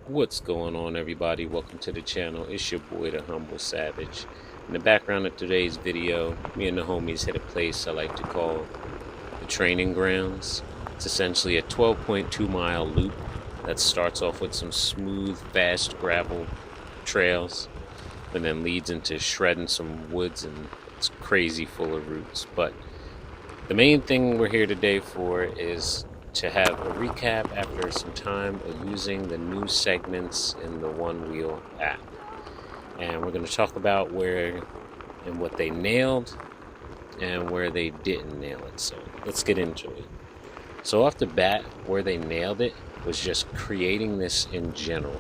What's going on, everybody? Welcome to the channel. It's your boy, the Humble Savage. In the background of today's video, me and the homies hit a place I like to call the training grounds. It's essentially a 12.2-mile loop that starts off with some smooth, fast gravel trails and then leads into shredding some woods, and it's crazy full of roots. But the main thing we're here today for is to have a recap after some time of using the new segments in the Onewheel app. And we're going to talk about where and what they nailed and where they didn't nail it. So let's get into it. So off the bat, where they nailed it was just creating this in general.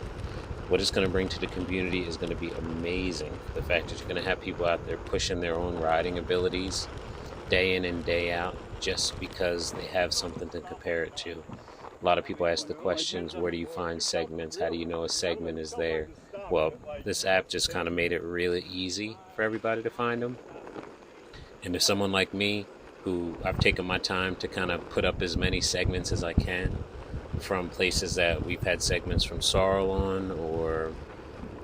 What it's going to bring to the community is going to be amazing. The fact that you're going to have people out there pushing their own riding abilities day in and day out just because they have something to compare it to. A lot of people ask the questions, where do you find segments? How do you know a segment is there? Well, this app just kind of made it really easy for everybody to find them. And if someone like me, who I've taken my time to kind of put up as many segments as I can from places that we've had segments from Sorrel on, or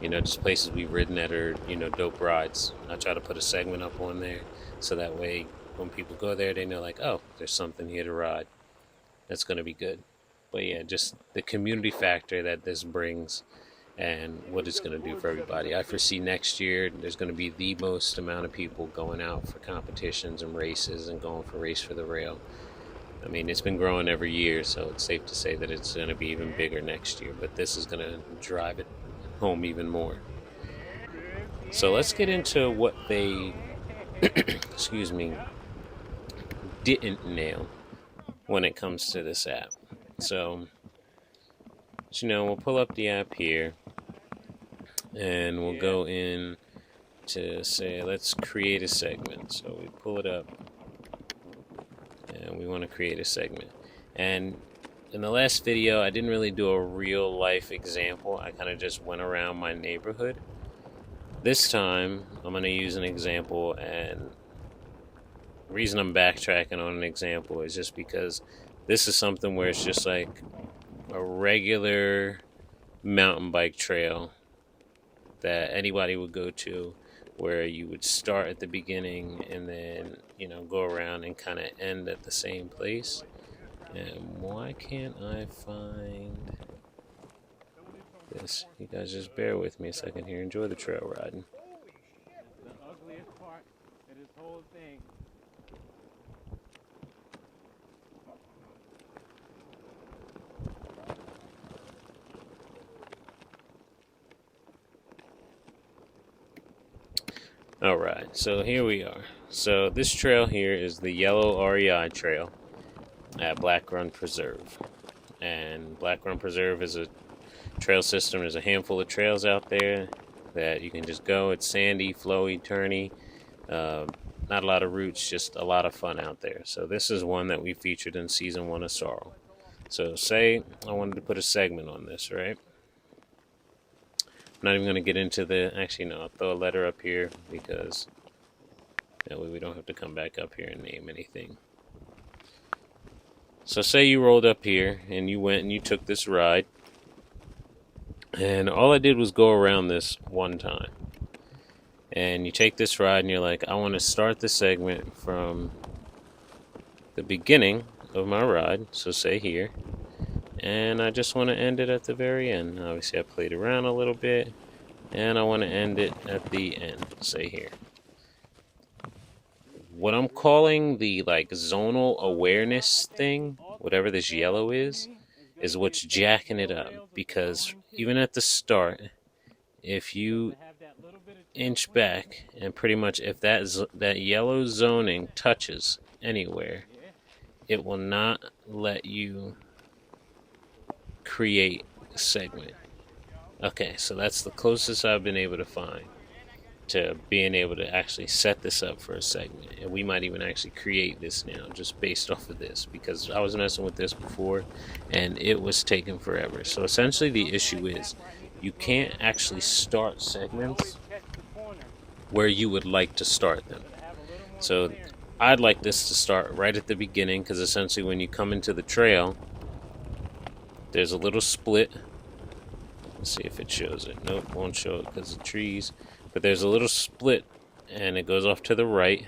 just places we've ridden that are dope rides. I try to put a segment up on there so that way when people go there, they know, like, oh, there's something here to ride. That's going to be good. But yeah, just the community factor that this brings and what it's going to do for everybody. I foresee next year there's going to be the most amount of people going out for competitions and races and going for Race for the Rail. I mean, it's been growing every year, so it's safe to say that it's going to be even bigger next year. But this is going to drive it home even more. So let's get into what they excuse me, didn't nail when it comes to this app. So we'll pull up the app here and we'll go in to say, let's create a segment. So we pull it up and we want to create a segment. And in the last video, I didn't really do a real life example. I kind of just went around my neighborhood. This time, I'm going to use an example, and the reason I'm backtracking on an example is just because this is something where it's just like a regular mountain bike trail that anybody would go to, where you would start at the beginning and then, go around and kind of end at the same place. And why can't I find this? You guys just bear with me a second here. Enjoy the trail riding. The ugliest part of this whole thing. Alright, so here we are. So this trail here is the yellow REI trail at Black Run Preserve. And Black Run Preserve is a trail system. There's a handful of trails out there that you can just go. It's sandy, flowy, turny. Not a lot of routes, just a lot of fun out there. So this is one that we featured in season 1 of Sorrel. So say I wanted to put a segment on this, right? I'm not even going to get into actually no, I'll throw a letter up here because that way we don't have to come back up here and name anything. So say you rolled up here and you went and you took this ride, and all I did was go around this one time. And you take this ride and you're like, I want to start the segment from the beginning of my ride, so say here, and I just want to end it at the very end. Obviously I played around a little bit, and I want to end it at the end, say here. What I'm calling the zonal awareness thing, whatever this yellow is what's jacking it up. Because even at the start, if you inch back and pretty much if that yellow zoning touches anywhere, it will not let you create a segment. Okay, so that's the closest I've been able to find to being able to actually set this up for a segment. And we might even actually create this now just based off of this, because I was messing with this before and it was taking forever. So essentially the issue is you can't actually start segments where you would like to start them. So I'd like this to start right at the beginning, because essentially when you come into the trail, there's a little split Let's see if it shows it. Nope, won't show it because of trees. But there's a little split, and it goes off to the right.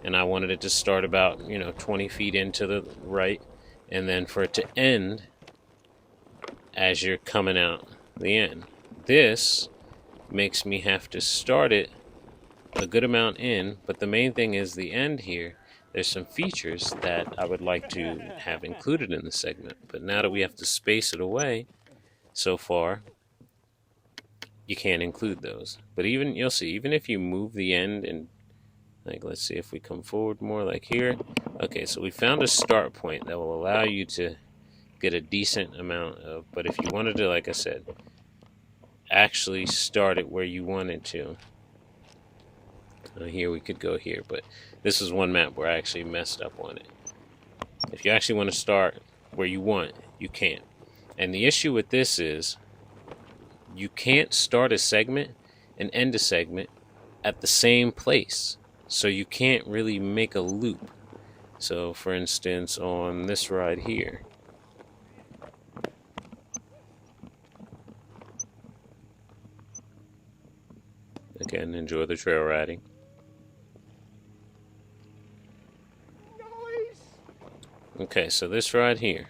And I wanted it to start about, 20 feet into the right, and then for it to end as you're coming out the end. This makes me have to start it a good amount in, but the main thing is the end here. There's some features that I would like to have included in the segment, but now that we have to space it away so far, you can't include those. But even, you'll see, even if you move the end and, like, let's see if we come forward more, like here. Okay, so we found a start point that will allow you to get a decent amount of, but if you wanted to, like I said, actually start it where you wanted to, here we could go here, but this is one map where I actually messed up on it. If you actually want to start where you want, you can't. And the issue with this is you can't start a segment and end a segment at the same place. So you can't really make a loop. So for instance, on this ride here, again, enjoy the trail riding. Okay, so this ride here,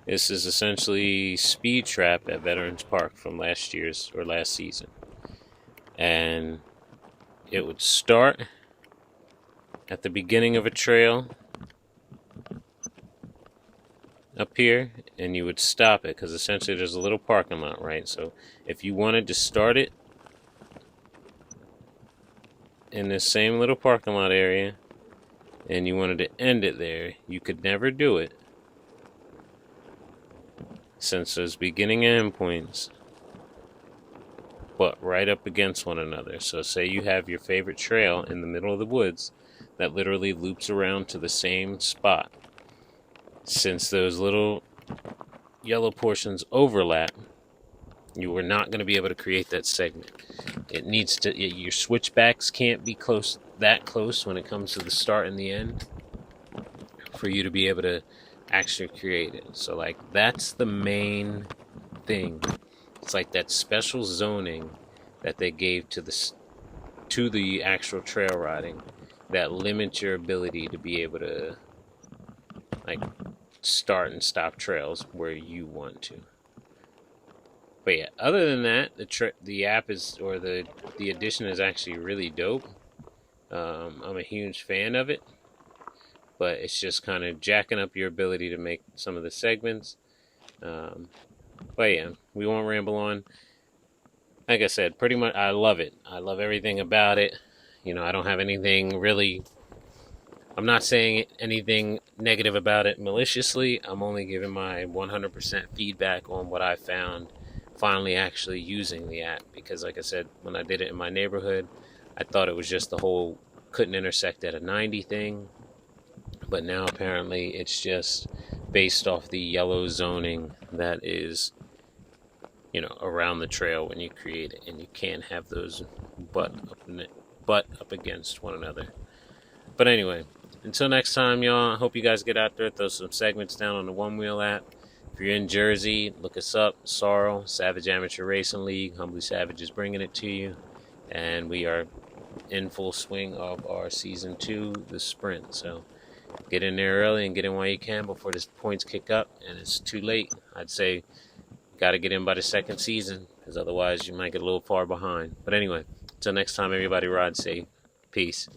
this is essentially Speed Trap at Veterans Park from last season. And it would start at the beginning of a trail up here, and you would stop it, because essentially there's a little parking lot, right? So if you wanted to start it in this same little parking lot area, and you wanted to end it there, you could never do it, since those beginning and end points butt right up against one another. So say you have your favorite trail in the middle of the woods that literally loops around to the same spot. Since those little yellow portions overlap, you are not going to be able to create that segment. It needs to, your switchbacks can't be that close when it comes to the start and the end for you to be able to actually create it. So like, that's the main thing. It's like that special zoning that they gave to the actual trail riding that limits your ability to be able to, like, start and stop trails where you want to. But yeah, other than that, the app is, or the addition is actually really dope. I'm a huge fan of it, but it's just kind of jacking up your ability to make some of the segments. But yeah, we won't ramble on. Like I said, pretty much I love it. I love everything about it. I don't have anything really, I'm not saying anything negative about it maliciously. I'm only giving my 100% feedback on what I found finally actually using the app. Because like I said, when I did it in my neighborhood, I thought it was just the whole couldn't intersect at a 90 thing. But now apparently it's just based off the yellow zoning that is, around the trail when you create it. And you can't have those butt up against one another. But anyway, until next time, y'all, I hope you guys get out there, throw some segments down on the Onewheel app. If you're in Jersey, look us up. Sorrel, Savage Amateur Racing League. Humbly Savage is bringing it to you. And we are in full swing of our Season 2, the sprint. So get in there early and get in while you can before the points kick up. And it's too late. I'd say got to get in by the second season, because otherwise you might get a little far behind. But anyway, until next time, everybody ride safe. Peace.